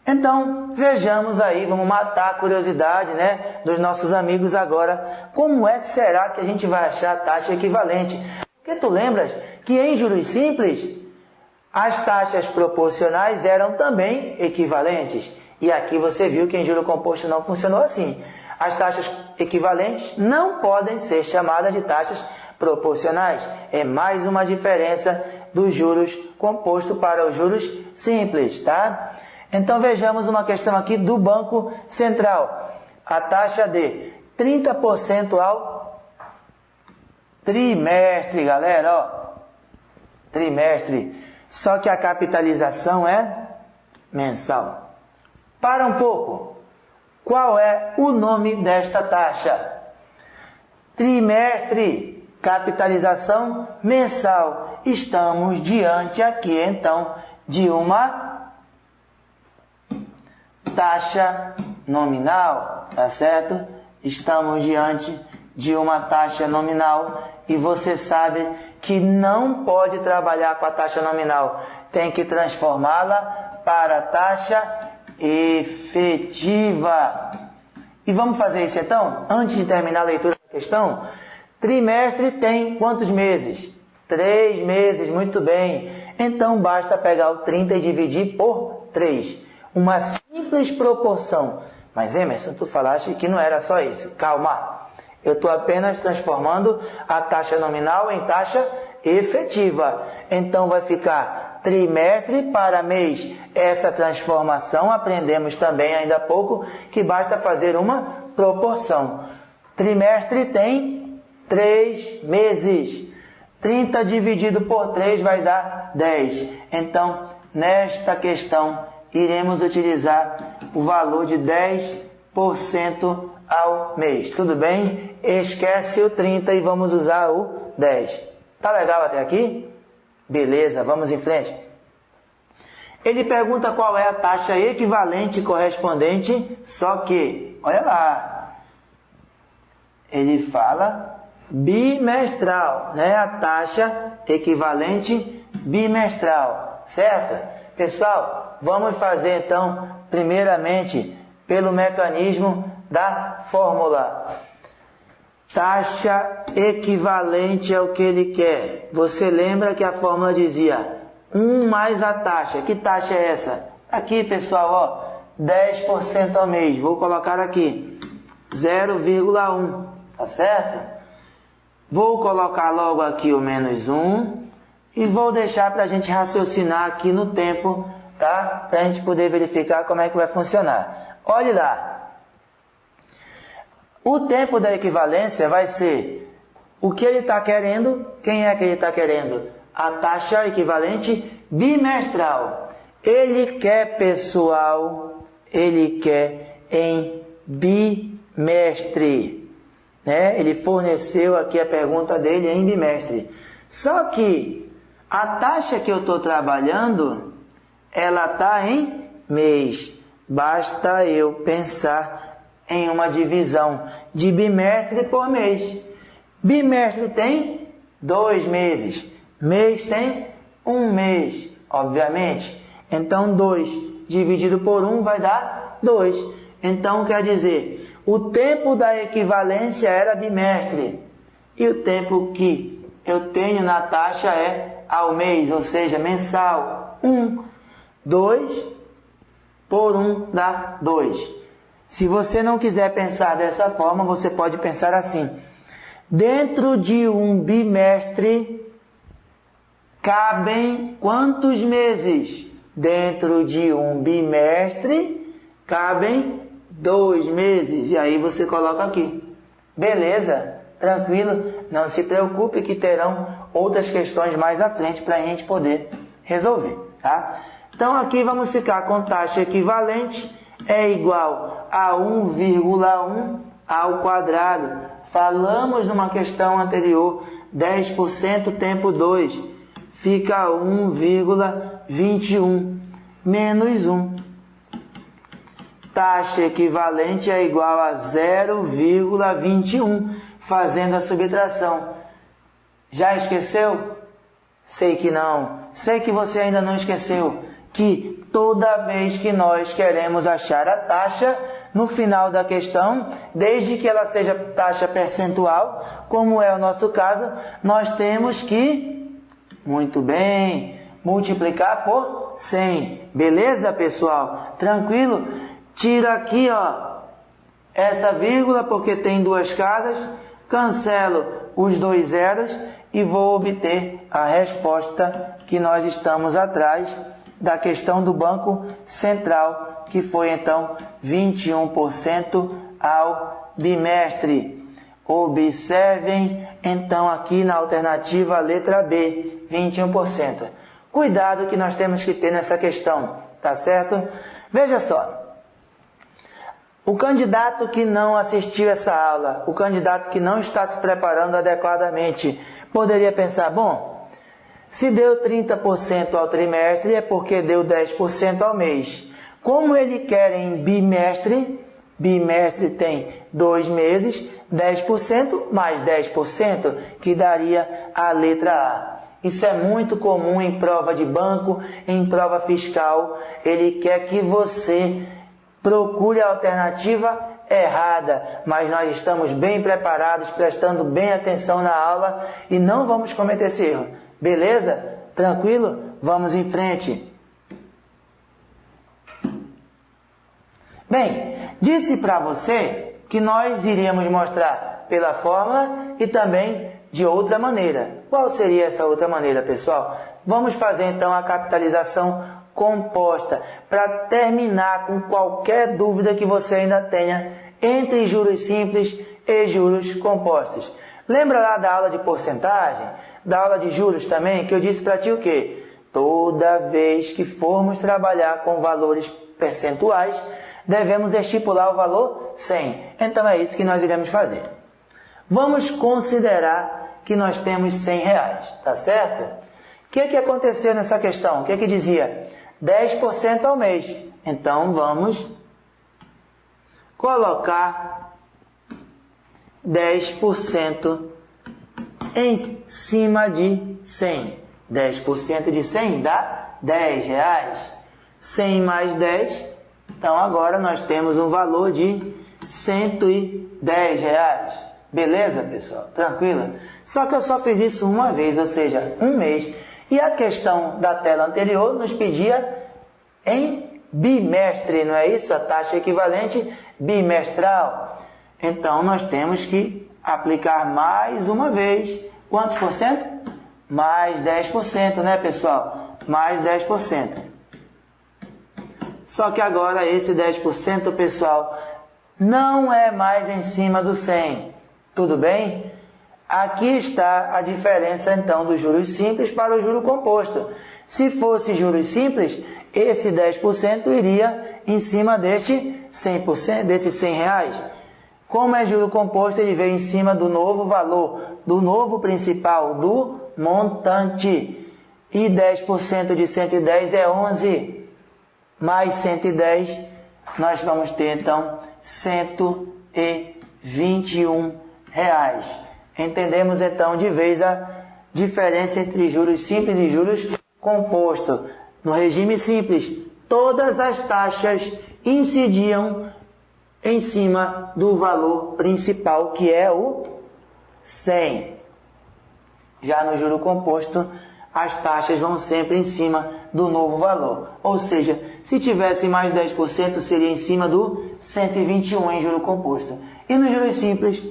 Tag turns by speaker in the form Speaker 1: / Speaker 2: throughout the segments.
Speaker 1: Então, vejamos aí, vamos matar a curiosidade, né, dos nossos amigos agora. Como é que será que a gente vai achar a taxa equivalente? Porque tu lembras que em juros simples, as taxas proporcionais eram também equivalentes. E aqui você viu que em juro composto não funcionou assim. As taxas equivalentes não podem ser chamadas de taxas proporcionais. É mais uma diferença dos juros compostos para os juros simples, tá? Então vejamos uma questão aqui do Banco Central. A taxa de 30% ao trimestre, galera, ó. Trimestre. Só que a capitalização é mensal. Para um pouco. Qual é o nome desta taxa? Trimestre, capitalização mensal. Estamos diante aqui, então, de uma taxa nominal, tá certo? Estamos diante de uma taxa nominal e você sabe que não pode trabalhar com a taxa nominal. Tem que transformá-la para a taxa efetiva. E vamos fazer isso então? Antes de terminar a leitura da questão, trimestre tem quantos meses? 3 meses, muito bem. Então basta pegar o 30 e dividir por 3. Uma simples proporção. Mas Emerson, tu falaste que não era só isso. Calma. Eu estou apenas transformando a taxa nominal em taxa efetiva. Então vai ficar trimestre para mês. Essa transformação aprendemos também ainda há pouco que basta fazer uma proporção. Trimestre tem 3 meses. 30 dividido por 3 vai dar 10. Então, nesta questão, iremos utilizar o valor de 10% ao mês. Tudo bem? Esquece o 30 e vamos usar o 10. Tá legal até aqui? Beleza, vamos em frente. Ele pergunta qual é a taxa equivalente correspondente, só que, olha lá, ele fala bimestral, né? A taxa equivalente bimestral, certo? Pessoal, vamos fazer então, primeiramente, pelo mecanismo da fórmula. Taxa equivalente ao que ele quer. Você lembra que a fórmula dizia 1 mais a taxa. Que taxa é essa? Aqui, pessoal, ó, 10% ao mês. Vou colocar aqui 0,1, tá certo? Vou colocar logo aqui o menos 1 e vou deixar para a gente raciocinar aqui no tempo, tá? Para a gente poder verificar como é que vai funcionar. Olhe lá. O tempo da equivalência vai ser o que ele está querendo. Quem é que ele está querendo? A taxa equivalente bimestral. Ele quer, pessoal, ele quer em bimestre, né? Ele forneceu aqui a pergunta dele em bimestre. Só que a taxa que eu estou trabalhando, ela está em mês. Basta eu pensar em uma divisão de bimestre por mês. Bimestre tem 2 meses. Mês tem 1 mês, obviamente. Então, 2 dividido por 1 vai dar 2. Então, quer dizer, o tempo da equivalência era bimestre. E o tempo que eu tenho na taxa é ao mês, ou seja, mensal. 1. 2 por 1 dá 2. Se você não quiser pensar dessa forma, você pode pensar assim. Dentro de um bimestre, cabem quantos meses? Dentro de um bimestre, cabem 2 meses. E aí você coloca aqui. Beleza? Tranquilo? Não se preocupe que terão outras questões mais à frente para a gente poder resolver, tá? Então aqui vamos ficar com taxa equivalente é igual a 1,1 ao quadrado. Falamos numa questão anterior, 10% tempo 2, fica 1,21 menos 1. Taxa equivalente é igual a 0,21, fazendo a subtração. Já esqueceu? Sei que não. Sei que você ainda não esqueceu. que toda vez que nós queremos achar a taxa no final da questão, desde que ela seja taxa percentual, como é o nosso caso, nós temos que, muito bem, multiplicar por 100. Beleza, pessoal? Tranquilo? Tiro aqui, ó, essa vírgula, porque tem duas casas, cancelo os dois zeros e vou obter a resposta que nós estamos atrás da questão do Banco Central, que foi então 21% ao bimestre. Observem então aqui na alternativa letra B, 21%. Cuidado que nós temos que ter nessa questão, tá certo? Veja só. O candidato que não assistiu essa aula, o candidato que não está se preparando adequadamente, poderia pensar, bom, se deu 30% ao trimestre é porque deu 10% ao mês. Como ele quer em bimestre, bimestre tem 2 meses, 10% mais 10%, que daria a letra A. Isso é muito comum em prova de banco, em prova fiscal. Ele quer que você procure a alternativa errada, mas nós estamos bem preparados, prestando bem atenção na aula e não vamos cometer esse erro. Beleza? Tranquilo? Vamos em frente. Bem, disse para você que nós iríamos mostrar pela fórmula e também de outra maneira. Qual seria essa outra maneira, pessoal? Vamos fazer então a capitalização composta para terminar com qualquer dúvida que você ainda tenha entre juros simples e juros compostos. Lembra lá da aula de porcentagem, da aula de juros também, que eu disse para ti o quê? Toda vez que formos trabalhar com valores percentuais, devemos estipular o valor 100. Então é isso que nós iremos fazer. Vamos considerar que nós temos 100 reais, tá certo? O que aconteceu nessa questão? O que dizia? 10% ao mês. Então vamos colocar 10% em cima de 100. 10% de 100 dá 10 reais. 100 mais 10, então agora nós temos um valor de 110 reais. Beleza, pessoal? Tranquilo? Só que eu só fiz isso uma vez, ou seja, um mês. E a questão da tela anterior nos pedia em bimestre, não é isso? A taxa equivalente bimestral. Então, nós temos que aplicar mais uma vez. Quantos por cento? Mais 10%, né, pessoal? Mais 10%. Só que agora esse 10%, pessoal, não é mais em cima do 100. Tudo bem? Aqui está a diferença, então, dos juros simples para o juro composto. Se fosse juros simples, esse 10% iria em cima deste 100%, desses 100 reais. Como é juro composto, ele vem em cima do novo valor, do novo principal, do montante. E 10% de 110 é 11. Mais 110, nós vamos ter, então, 121 reais. Entendemos, então, de vez a diferença entre juros simples e juros compostos. No regime simples, todas as taxas incidiam em cima do valor principal, que é o 100. Já no juro composto, as taxas vão sempre em cima do novo valor. Ou seja, se tivesse mais 10%, seria em cima do 121 em juro composto. E no juros simples,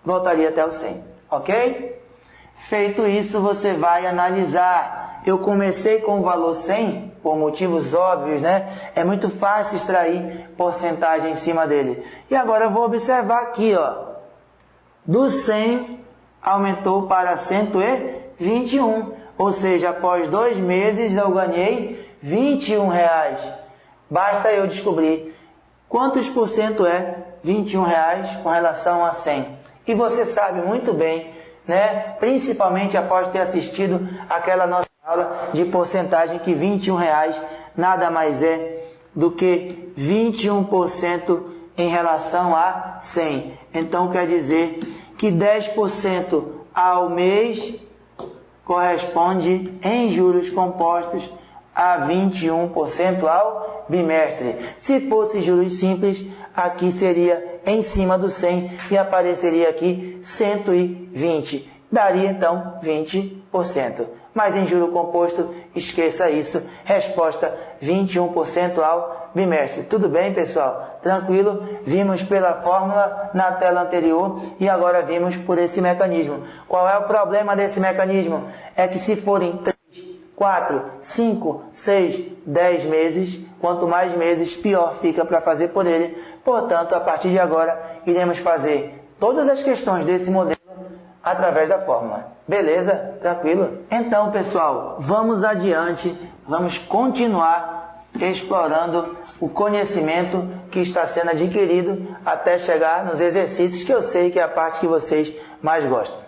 Speaker 1: voltaria até o 100. Ok? Feito isso, você vai analisar. Eu comecei com o valor 100, por motivos óbvios, né? É muito fácil extrair porcentagem em cima dele. E agora eu vou observar aqui, ó. Do 100, aumentou para 121. Ou seja, após 2 meses eu ganhei 21 reais. Basta eu descobrir quantos por cento é 21 reais com relação a 100. E você sabe muito bem, né? Principalmente após ter assistido aquela nossa aula de porcentagem, que 21 reais nada mais é do que 21% em relação a 100. Então quer dizer que 10% ao mês corresponde em juros compostos a 21% ao bimestre. Se fosse juros simples, aqui seria em cima do 100 e apareceria aqui 120. Daria então 20%. Mas em juro composto, esqueça isso. Resposta 21% ao bimestre. Tudo bem, pessoal? Tranquilo? Vimos pela fórmula na tela anterior e agora vimos por esse mecanismo. Qual é o problema desse mecanismo? É que se forem 3, 4, 5, 6, 10 meses, quanto mais meses, pior fica para fazer por ele. Portanto, a partir de agora, iremos fazer todas as questões desse modelo através da fórmula. Beleza? Tranquilo? Então, pessoal, vamos adiante, vamos continuar explorando o conhecimento que está sendo adquirido até chegar nos exercícios, que eu sei que é a parte que vocês mais gostam.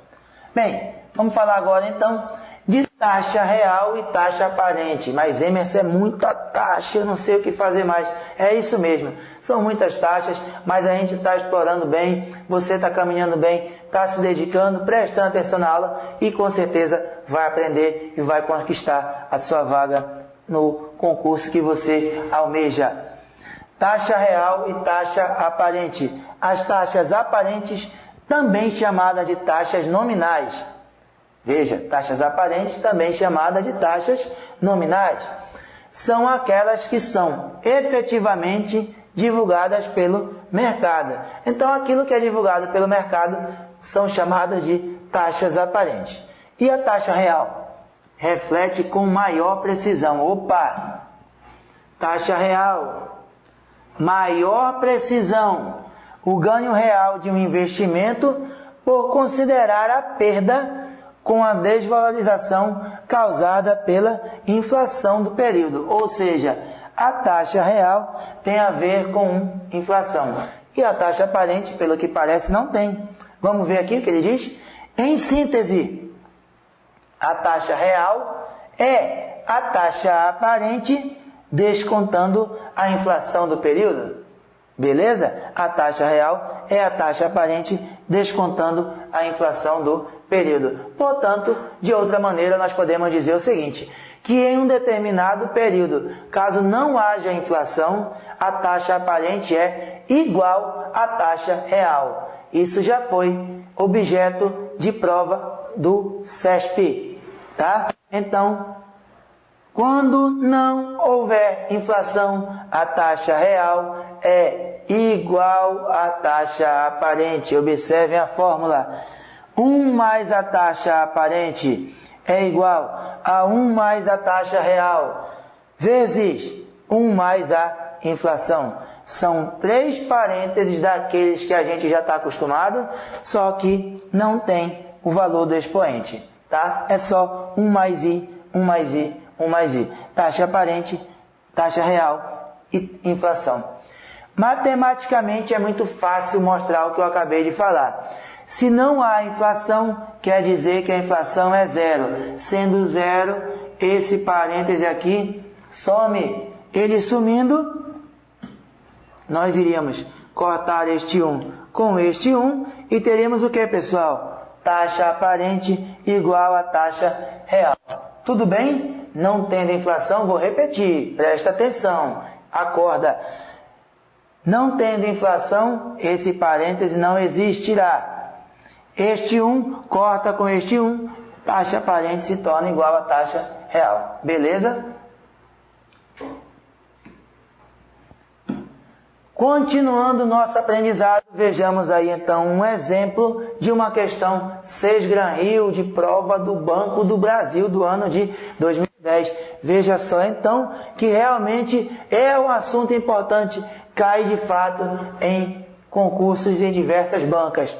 Speaker 1: Bem, vamos falar agora então de taxa real e taxa aparente. Mas Emerson, é muita taxa, eu não sei o que fazer mais. É isso mesmo, são muitas taxas, mas a gente está explorando bem, você está caminhando bem, está se dedicando, prestando atenção na aula e com certeza vai aprender e vai conquistar a sua vaga no concurso que você almeja. Taxa real e taxa aparente. As taxas aparentes, também chamadas de taxas nominais. Veja, taxas aparentes, também chamadas de taxas nominais, são aquelas que são efetivamente divulgadas pelo mercado. Então, aquilo que é divulgado pelo mercado são chamadas de taxas aparentes. E a taxa real? Reflete com maior precisão. Opa! Taxa real, maior precisão. O ganho real de um investimento por considerar a perda com a desvalorização causada pela inflação do período. Ou seja, a taxa real tem a ver com inflação. E a taxa aparente, pelo que parece, não tem. Vamos ver aqui o que ele diz? Em síntese, a taxa real é a taxa aparente descontando a inflação do período. Beleza? A taxa real é a taxa aparente descontando a inflação do período. Portanto, de outra maneira, nós podemos dizer o seguinte, que em um determinado período, caso não haja inflação, a taxa aparente é igual à taxa real. Isso já foi objeto de prova do CESP, tá? Então, quando não houver inflação, a taxa real é igual à taxa aparente. Observem a fórmula. 1 mais a taxa aparente é igual a 1 mais a taxa real, vezes 1 mais a inflação. São 3 parênteses daqueles que a gente já está acostumado, só que não tem o valor do expoente, tá? É só 1 mais I, 1 mais I, 1 mais I. Taxa aparente, taxa real e inflação. Matematicamente é muito fácil mostrar o que eu acabei de falar. Se não há inflação, quer dizer que a inflação é zero. Sendo zero, esse parêntese aqui some. Ele sumindo, nós iríamos cortar este 1 com este 1 e teríamos o que, pessoal? Taxa aparente igual a taxa real. Tudo bem? Não tendo inflação, vou repetir, presta atenção, acorda. Não tendo inflação, esse parêntese não existirá. Este 1 corta com este 1, taxa aparente se torna igual a taxa real. Beleza? Continuando nosso aprendizado, vejamos aí então um exemplo de uma questão Sesgran Rio de prova do Banco do Brasil do ano de 2010. Veja só então que realmente é um assunto importante, cai de fato em concursos em diversas bancas.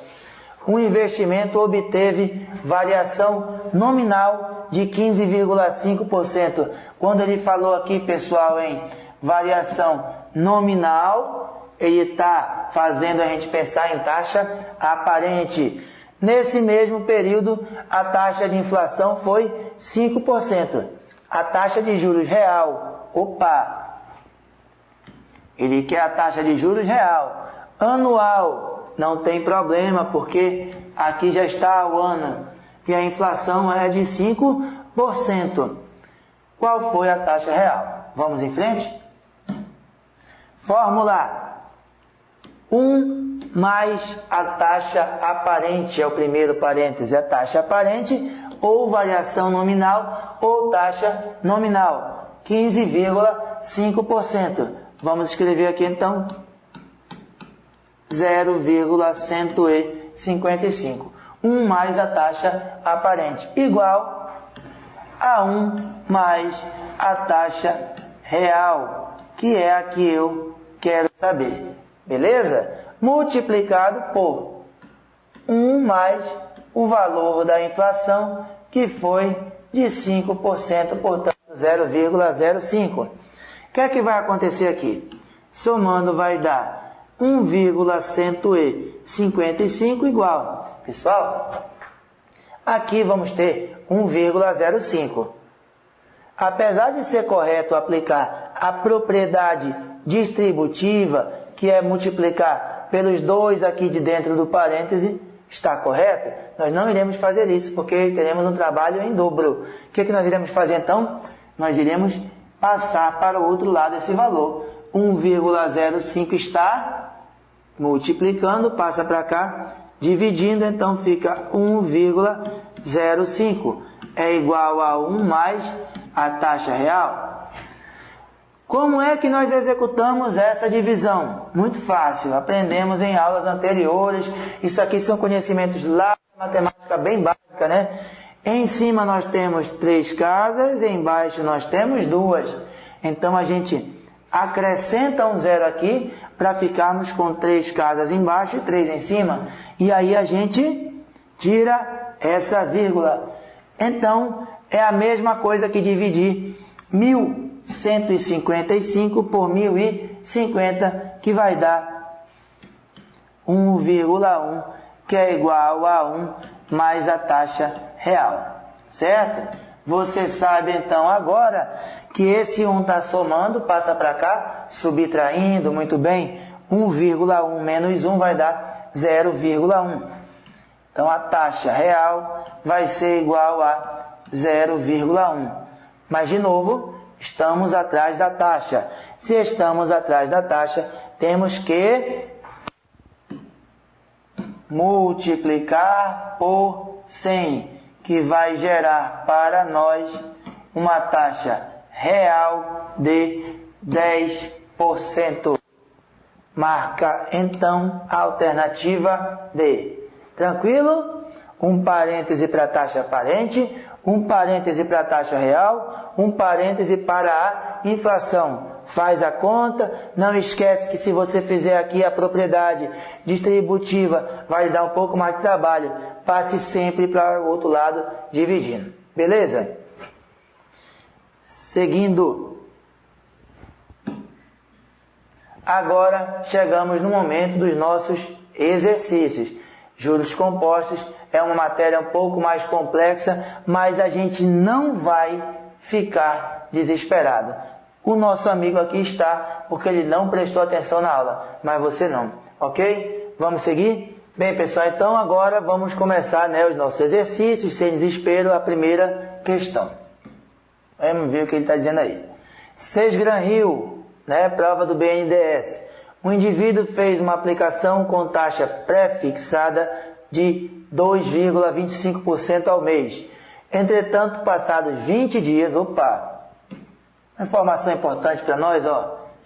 Speaker 1: Um investimento obteve variação nominal de 15,5%. Quando ele falou aqui, pessoal, em variação nominal, ele está fazendo a gente pensar em taxa aparente. Nesse mesmo período, a taxa de inflação foi 5%. A taxa de juros real, ele quer a taxa de juros real. Anual, não tem problema, porque aqui já está o ano. E a inflação é de 5%. qual foi a taxa real. Vamos em frente? Fórmula: 1 mais a taxa aparente, é o primeiro parêntese, a taxa aparente, ou variação nominal, ou taxa nominal, 15,5%. Vamos escrever aqui então 0,155. 1 mais a taxa aparente, igual a 1 mais a taxa real, que é a que eu quero saber. Beleza? Multiplicado por 1 mais o valor da inflação, que foi de 5%, portanto 0,05. O que é que vai acontecer aqui? Somando vai dar 1,155 igual. Pessoal, aqui vamos ter 1,05. Apesar de ser correto aplicar a propriedade distributiva, que é multiplicar pelos 2 aqui de dentro do parêntese, está correto? Nós não iremos fazer isso, porque teremos um trabalho em dobro. O que nós iremos fazer então? Nós iremos passar para o outro lado esse valor. 1,05 está multiplicando, passa para cá, dividindo, então fica 1,05. É igual a 1 mais a taxa real. Como é que nós executamos essa divisão? Muito fácil, aprendemos em aulas anteriores. Isso aqui são conhecimentos lá, matemática bem básica, né? Em cima nós temos 3 casas, embaixo nós temos 2. Então a gente acrescenta um 0 aqui para ficarmos com 3 casas embaixo e 3 em cima. E aí a gente tira essa vírgula. Então é a mesma coisa que dividir 1.155 por 1.050, que vai dar 1,1, que é igual a 1 mais a taxa real, certo? Você sabe então agora que esse 1 está somando, passa para cá, subtraindo, muito bem, 1,1 menos 1 vai dar 0,1. Então a taxa real vai ser igual a 0,1. Mas de novo, estamos atrás da taxa. Se estamos atrás da taxa, temos que multiplicar por 100, que vai gerar para nós uma taxa real de 10%. Marca então a alternativa D. Tranquilo? Um parêntese para a taxa aparente, um parêntese para a taxa real, um parêntese para a inflação. Faz a conta, não esquece que se você fizer aqui a propriedade distributiva, vai lhe dar um pouco mais de trabalho. Passe sempre para o outro lado, dividindo. Beleza? Seguindo. Agora chegamos no momento dos nossos exercícios. Juros compostos é uma matéria um pouco mais complexa, mas a gente não vai ficar desesperado. O nosso amigo aqui está, porque ele não prestou atenção na aula, mas você não, ok? Vamos seguir? Bem, pessoal, então agora vamos começar, né, os nossos exercícios, sem desespero, a primeira questão. Vamos ver o que ele está dizendo aí. Sesgran Hill, né, prova do BNDES. Um indivíduo fez uma aplicação com taxa pré-fixada de 2,25% ao mês. Entretanto, passados 20 dias, uma informação importante para nós,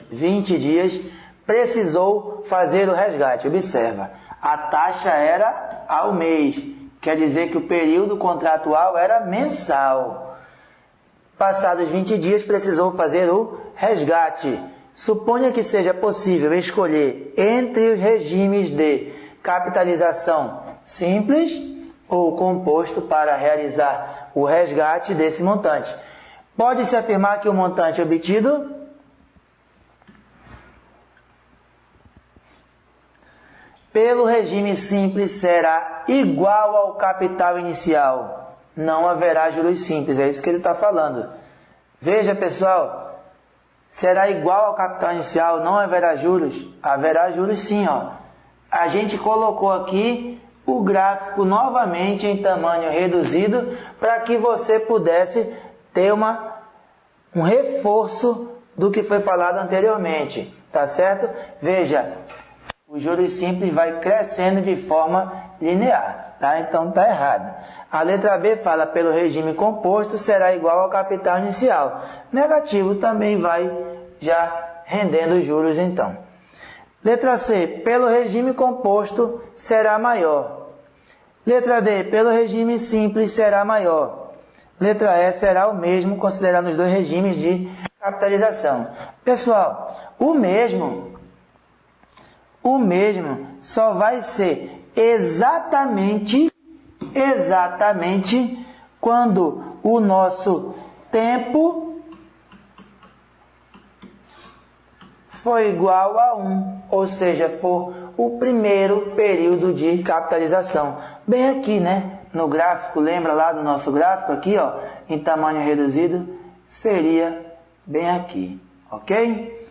Speaker 1: 20 dias, precisou fazer o resgate. Observa, a taxa era ao mês, quer dizer que o período contratual era mensal. Passados 20 dias, precisou fazer o resgate. Suponha que seja possível escolher entre os regimes de capitalização simples ou composto para realizar o resgate desse montante. Pode-se afirmar que o montante obtido pelo regime simples será igual ao capital inicial. Não haverá juros simples, é isso que ele está falando. Veja, pessoal, será igual ao capital inicial, não haverá juros? Haverá juros sim, A gente colocou aqui o gráfico novamente em tamanho reduzido para que você pudesse ter uma um reforço do que foi falado anteriormente, tá certo? Veja, o juros simples vai crescendo de forma linear, tá? Então tá errado. A letra B fala, pelo regime composto será igual ao capital inicial. Negativo também vai já rendendo juros então. Letra C, pelo regime composto será maior. Letra D, pelo regime simples será maior. Letra E será o mesmo, considerando os dois regimes de capitalização. Pessoal, o mesmo só vai ser exatamente quando o nosso tempo for igual a 1, ou seja, for o primeiro período de capitalização. Bem aqui, né? No gráfico, lembra lá do nosso gráfico aqui, ó, em tamanho reduzido, seria bem aqui, ok?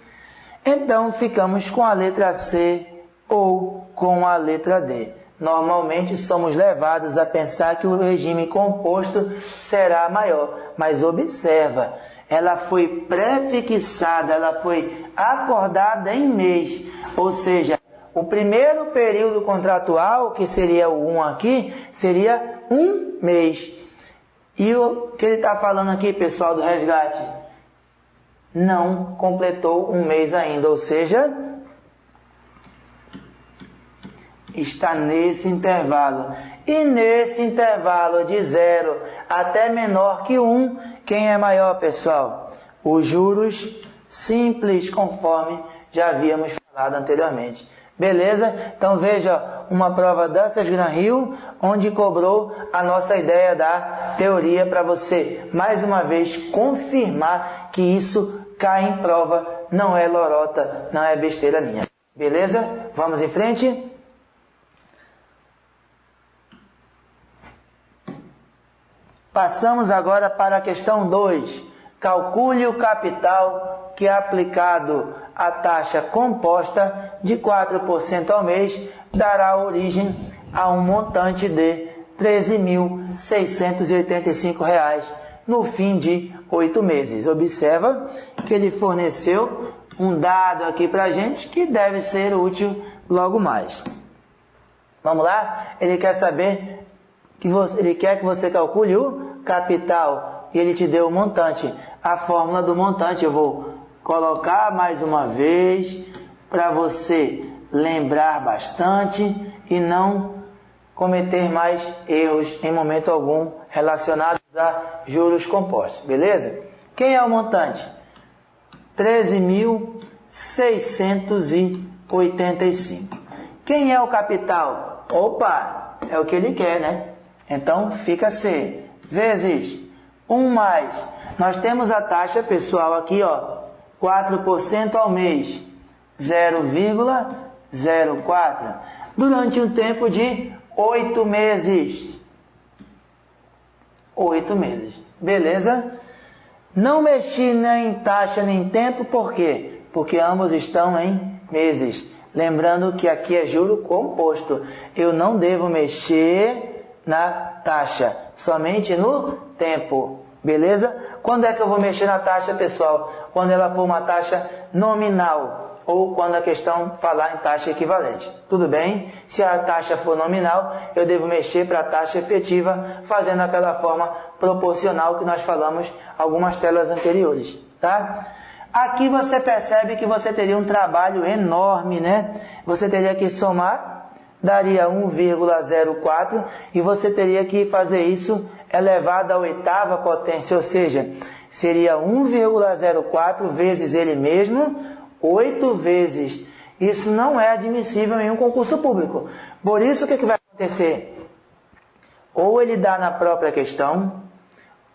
Speaker 1: Então, ficamos com a letra C ou com a letra D. Normalmente, somos levados a pensar que o regime composto será maior, mas observa, ela foi prefixada, ela foi acordada em mês, ou seja, o primeiro período contratual, que seria o 1 aqui, seria um mês. E o que ele está falando aqui, pessoal do resgate? Não completou um mês ainda, ou seja, está nesse intervalo. E nesse intervalo de 0 até menor que 1, quem é maior, pessoal? Os juros simples, conforme já havíamos falado anteriormente. Beleza? Então veja uma prova Dantas Gran Rio, onde cobrou a nossa ideia da teoria para você, mais uma vez, confirmar que isso cai em prova, não é lorota, não é besteira minha. Beleza? Vamos em frente? Passamos agora para a questão 2. Calcule o capital que é aplicado à taxa composta de 4% ao mês dará origem a um montante de R$ 13.685 no fim de 8 meses. Observa que ele forneceu um dado aqui para a gente que deve ser útil logo mais. Vamos lá? Ele quer saber ele quer que você calcule o capital e ele te deu o montante. A fórmula do montante eu vou colocar mais uma vez para você lembrar bastante e não cometer mais erros em momento algum relacionados a juros compostos, beleza? Quem é o montante? 13.685. Quem é o capital? Opa, é o que ele quer, né? Então, fica C, vezes 1 mais. Nós temos a taxa, pessoal, aqui, ó, 4% ao mês, 0,04, durante um tempo de 8 meses. 8 meses, beleza? Não mexi nem em taxa nem em tempo, por quê? Porque ambos estão em meses. Lembrando que aqui é juro composto. Eu não devo mexer na taxa, somente no tempo, beleza? Quando é que eu vou mexer na taxa, pessoal? Quando ela for uma taxa nominal, ou quando a questão falar em taxa equivalente. Tudo bem? Se a taxa for nominal, eu devo mexer para a taxa efetiva, fazendo aquela forma proporcional que nós falamos algumas telas anteriores, tá? Aqui você percebe que você teria um trabalho enorme, né? Você teria que somar, daria 1,04 e você teria que fazer isso elevado à oitava potência, ou seja, seria 1,04 vezes ele mesmo, 8 vezes. Isso não é admissível em um concurso público. Por isso, o que vai acontecer? Ou ele dá na própria questão,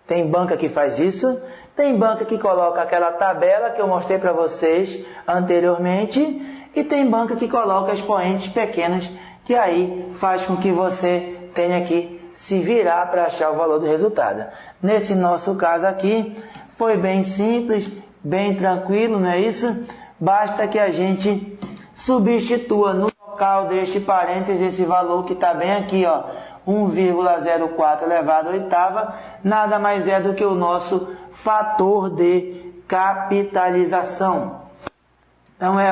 Speaker 1: tem banca que faz isso, tem banca que coloca aquela tabela que eu mostrei para vocês anteriormente, e tem banca que coloca expoentes pequenos, que aí faz com que você tenha que se virar para achar o valor do resultado. Nesse nosso caso aqui, foi bem simples, bem tranquilo, não é isso? Basta que a gente substitua no local deste parênteses esse valor que está bem aqui, ó, 1,04 elevado à oitava, nada mais é do que o nosso fator de capitalização. Então é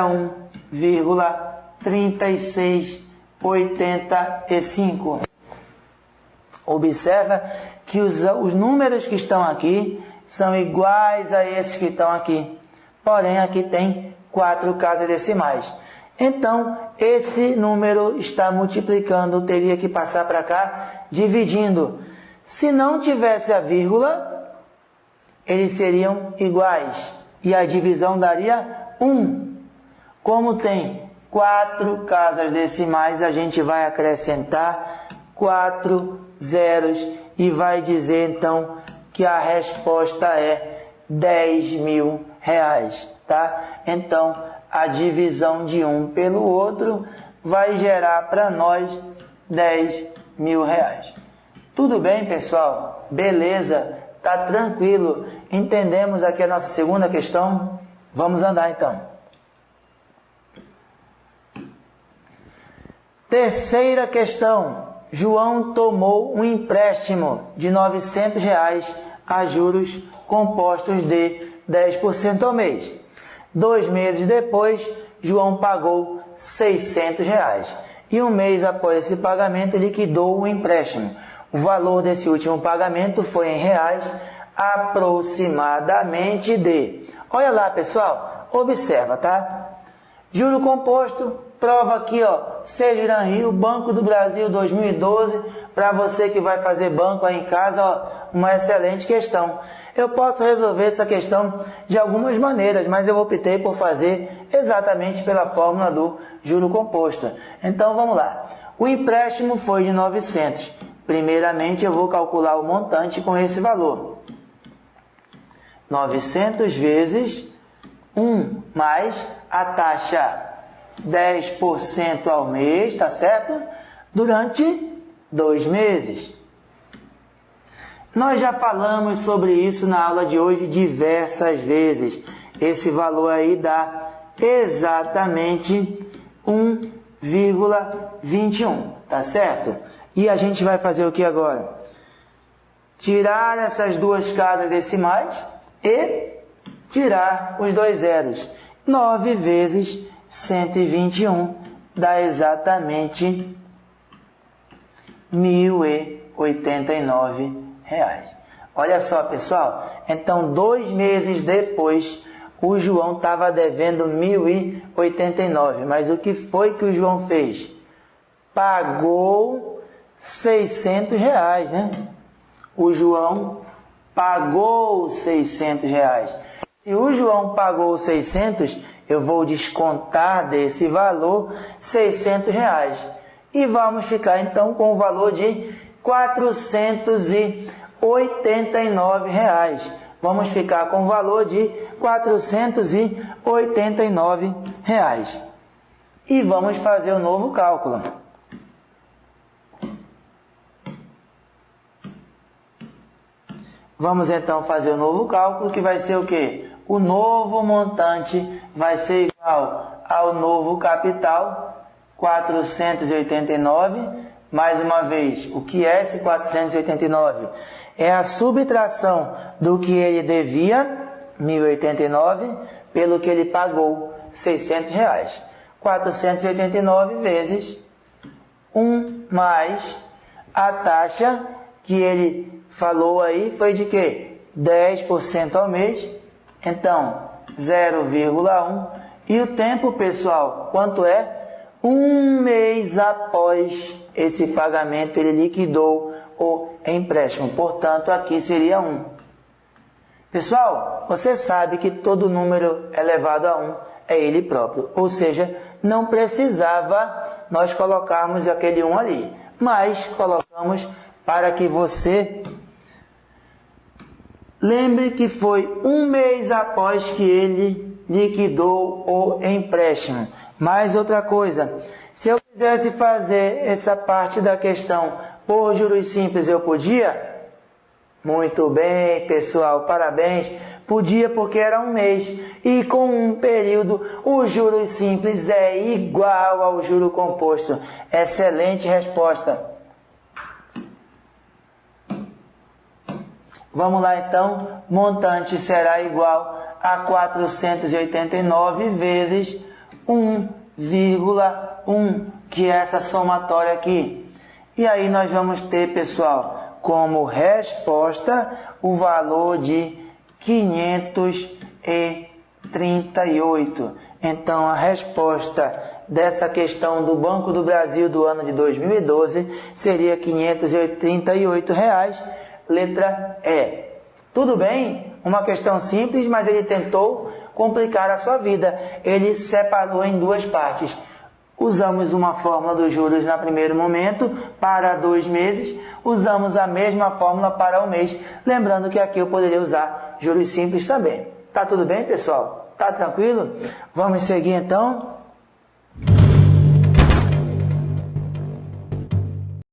Speaker 1: 1,3685. Observa que os números que estão aqui são iguais a esses que estão aqui. Porém, aqui tem 4 casas decimais. Então, esse número está multiplicando, teria que passar para cá, dividindo. Se não tivesse a vírgula, eles seriam iguais. E a divisão daria 1. Como tem 4 casas decimais, a gente vai acrescentar 4 zeros e vai dizer então que a resposta é R$10.000, tá? Então, a divisão de um pelo outro vai gerar para nós R$10.000. Tudo bem, pessoal? Beleza? Tá tranquilo? Entendemos aqui a nossa segunda questão? Vamos andar então. Terceira questão. João tomou um empréstimo de R$900 a juros compostos de 10% ao mês. 2 meses depois, João pagou R$600. E um mês após esse pagamento, liquidou o empréstimo. O valor desse último pagamento foi em reais, aproximadamente de... Olha lá, pessoal, observa, tá? Juro composto, prova aqui, ó, Sejam Rio, Banco do Brasil 2012, para você que vai fazer banco aí em casa, ó, uma excelente questão. Eu posso resolver essa questão de algumas maneiras, mas eu optei por fazer exatamente pela fórmula do juro composto. Então, vamos lá. O empréstimo foi de 900. Primeiramente, eu vou calcular o montante com esse valor. 900 vezes 1 mais a taxa 10% ao mês, tá certo? Durante 2 meses. Nós já falamos sobre isso na aula de hoje diversas vezes. Esse valor aí dá exatamente 1,21, tá certo? E a gente vai fazer o que agora? Tirar essas 2 casas decimais e tirar os 2 zeros. 9 vezes 121 dá exatamente R$1.089. Olha só, pessoal. Então, 2 meses depois, o João estava devendo R$1.089. Mas o que foi que o João fez? Pagou R$600, né? O João pagou R$600. Se o João pagou 600, eu vou descontar desse valor R$600. E vamos ficar então com o valor de R$489. Vamos ficar com o valor de R$489. E vamos fazer o novo cálculo. Vamos então fazer o novo cálculo, que vai ser o quê? O novo montante vai ser igual ao novo capital, 489. Mais uma vez, o que é esse 489? É a subtração do que ele devia, 1.089, pelo que ele pagou, R$600. 489 vezes 1 mais a taxa que ele falou aí foi de quê? 10% ao mês. Então, 0,1. E o tempo, pessoal, quanto é? 1 mês após esse pagamento, ele liquidou o empréstimo. Portanto, aqui seria 1. Pessoal, você sabe que todo número elevado a 1 é ele próprio. Ou seja, não precisava nós colocarmos aquele 1 ali. Mas colocamos para que você lembre que foi 1 mês após que ele liquidou o empréstimo. Mais outra coisa, se eu quisesse fazer essa parte da questão por juros simples, eu podia? Muito bem, pessoal, parabéns. Podia porque era 1 mês. E com um período, o juros simples é igual ao juro composto. Excelente resposta. Vamos lá então, montante será igual a 489 vezes 1,1, que é essa somatória aqui. E aí nós vamos ter, pessoal, como resposta o valor de 538. Então, a resposta dessa questão do Banco do Brasil do ano de 2012 seria R$ 538, letra E. Tudo bem? Uma questão simples, mas ele tentou complicar a sua vida. Ele separou em duas partes. Usamos uma fórmula dos juros no primeiro momento para 2 meses. Usamos a mesma fórmula para 1 mês. Lembrando que aqui eu poderia usar juros simples também. Tá tudo bem, pessoal? Tá tranquilo? Vamos seguir então?